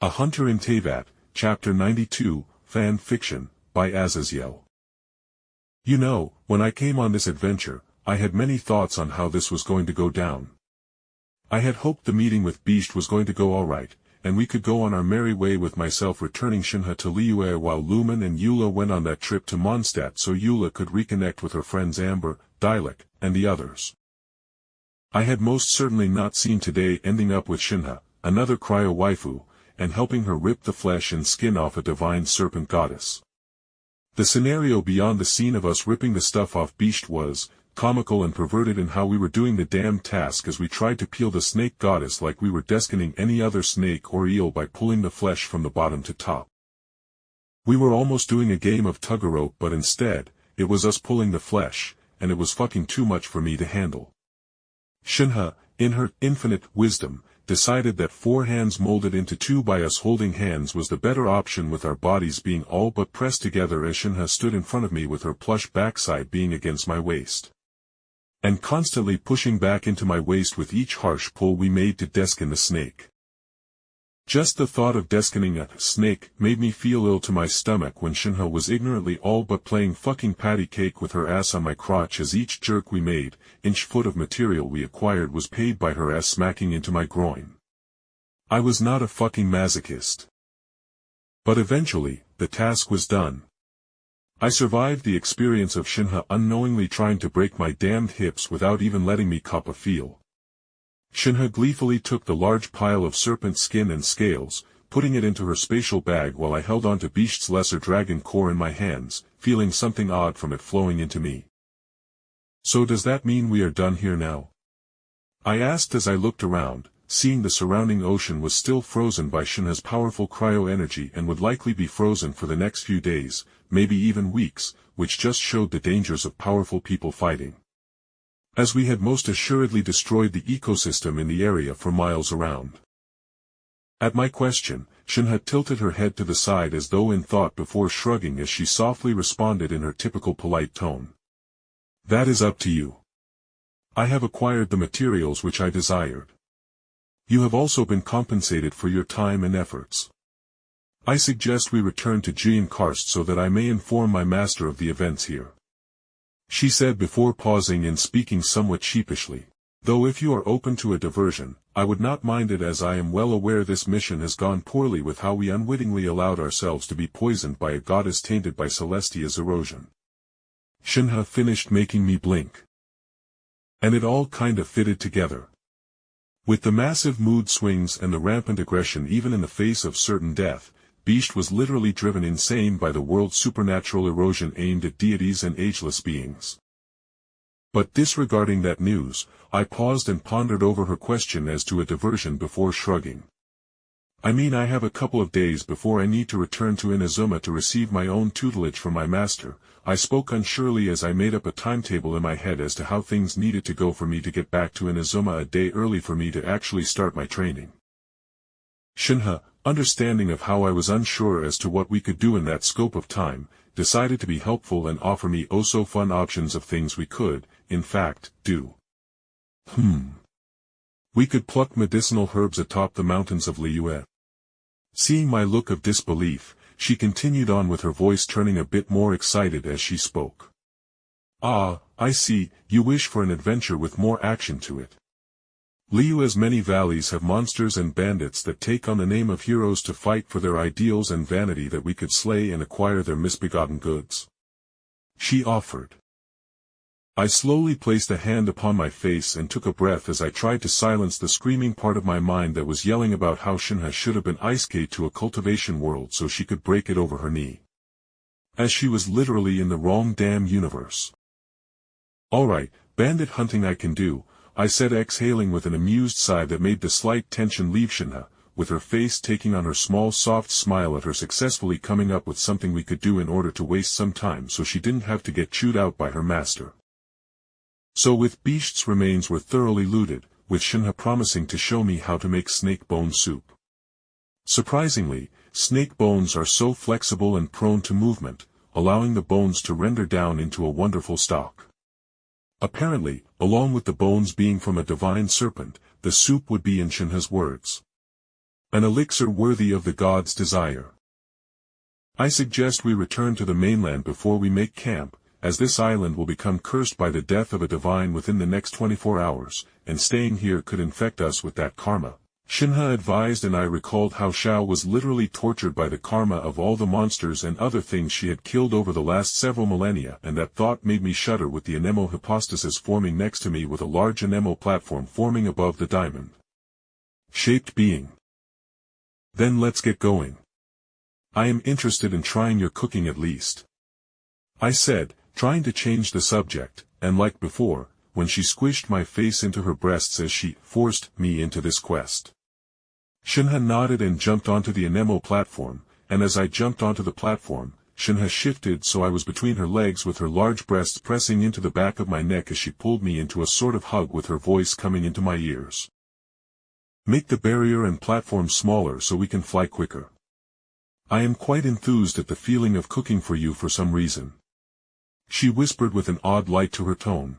A Hunter in Teyvat, Chapter 92, Fan Fiction, by Azazyel. You know, when I came on this adventure, I had many thoughts on how this was going to go down. I had hoped the meeting with Beisht was going to go alright, and we could go on our merry way with myself returning Shenhe to Liyue while Lumine and Eula went on that trip to Mondstadt so Eula could reconnect with her friends Amber, Diluc, and the others. I had most certainly not seen today ending up with Shenhe, another cryo waifu, and helping her rip the flesh and skin off a divine serpent goddess. The scenario beyond the scene of us ripping the stuff off Beisht was comical and perverted in how we were doing the damn task as we tried to peel the snake goddess like we were deskinning any other snake or eel by pulling the flesh from the bottom to top. We were almost doing a game of tug-a-rope, but instead, it was us pulling the flesh, and it was fucking too much for me to handle. Shenhe, in her infinite wisdom, decided that 4 hands molded into 2 by us holding hands was the better option, with our bodies being all but pressed together as Shenhe stood in front of me with her plush backside being against my waist, and constantly pushing back into my waist with each harsh pull we made to deskin the snake. Just the thought of deskining a snake made me feel ill to my stomach when Shenhe was ignorantly all but playing fucking patty cake with her ass on my crotch as each jerk we made, inch foot of material we acquired was paid by her ass smacking into my groin. I was not a fucking masochist. But eventually, the task was done. I survived the experience of Shenhe unknowingly trying to break my damned hips without even letting me cop a feel. Shenhe gleefully took the large pile of serpent skin and scales, putting it into her spatial bag while I held on to Beisht's lesser dragon core in my hands, feeling something odd from it flowing into me. So does that mean we are done here now? I asked as I looked around, seeing the surrounding ocean was still frozen by Shenhe's powerful cryo-energy and would likely be frozen for the next few days, maybe even weeks, which just showed the dangers of powerful people fighting, as we had most assuredly destroyed the ecosystem in the area for miles around. At my question, Shenhe tilted her head to the side as though in thought before shrugging as she softly responded in her typical polite tone. That is up to you. I have acquired the materials which I desired. You have also been compensated for your time and efforts. I suggest we return to Karst so that I may inform my master of the events here, she said before pausing and speaking somewhat sheepishly. Though if you are open to a diversion, I would not mind it, as I am well aware this mission has gone poorly with how we unwittingly allowed ourselves to be poisoned by a goddess tainted by Celestia's erosion. Shenhe finished making me blink. And it all kind of fitted together. With the massive mood swings and the rampant aggression even in the face of certain death, Beisht was literally driven insane by the world's supernatural erosion aimed at deities and ageless beings. But disregarding that news, I paused and pondered over her question as to a diversion before shrugging. I mean, I have a couple of days before I need to return to Inazuma to receive my own tutelage from my master. I spoke unsurely as I made up a timetable in my head as to how things needed to go for me to get back to Inazuma a day early for me to actually start my training. Shenhe, understanding of how I was unsure as to what we could do in that scope of time, decided to be helpful and offer me oh-so-fun options of things we could, in fact, do. We could pluck medicinal herbs atop the mountains of Liyue. Seeing my look of disbelief, she continued on with her voice turning a bit more excited as she spoke. Ah, I see, you wish for an adventure with more action to it. Liyue's many valleys have monsters and bandits that take on the name of heroes to fight for their ideals and vanity that we could slay and acquire their misbegotten goods, she offered. I slowly placed a hand upon my face and took a breath as I tried to silence the screaming part of my mind that was yelling about how Shenhe should have been ice-skate to a cultivation world so she could break it over her knee, as she was literally in the wrong damn universe. Alright, bandit hunting I can do, I said, exhaling with an amused sigh that made the slight tension leave Shenhe, with her face taking on her small soft smile at her successfully coming up with something we could do in order to waste some time so she didn't have to get chewed out by her master. So with Beisht's remains were thoroughly looted, with Shenhe promising to show me how to make snake bone soup. Surprisingly, snake bones are so flexible and prone to movement, allowing the bones to render down into a wonderful stock. Apparently, along with the bones being from a divine serpent, the soup would be, in Shenhe's words, An elixir worthy of the god's desire. I suggest we return to the mainland before we make camp, as this island will become cursed by the death of a divine within the next 24 hours, and staying here could infect us with that karma. Shenhe advised, and I recalled how Xiao was literally tortured by the karma of all the monsters and other things she had killed over the last several millennia, and that thought made me shudder with the Anemo hypostasis forming next to me with a large Anemo platform forming above the diamond-shaped being. Then let's get going. I am interested in trying your cooking at least, I said, trying to change the subject, and like before, when she squished my face into her breasts as she forced me into this quest. Shenhe nodded and jumped onto the Anemo platform, and as I jumped onto the platform, Shenhe shifted so I was between her legs with her large breasts pressing into the back of my neck as she pulled me into a sort of hug with her voice coming into my ears. Make the barrier and platform smaller so we can fly quicker. I am quite enthused at the feeling of cooking for you for some reason. She whispered with an odd light to her tone.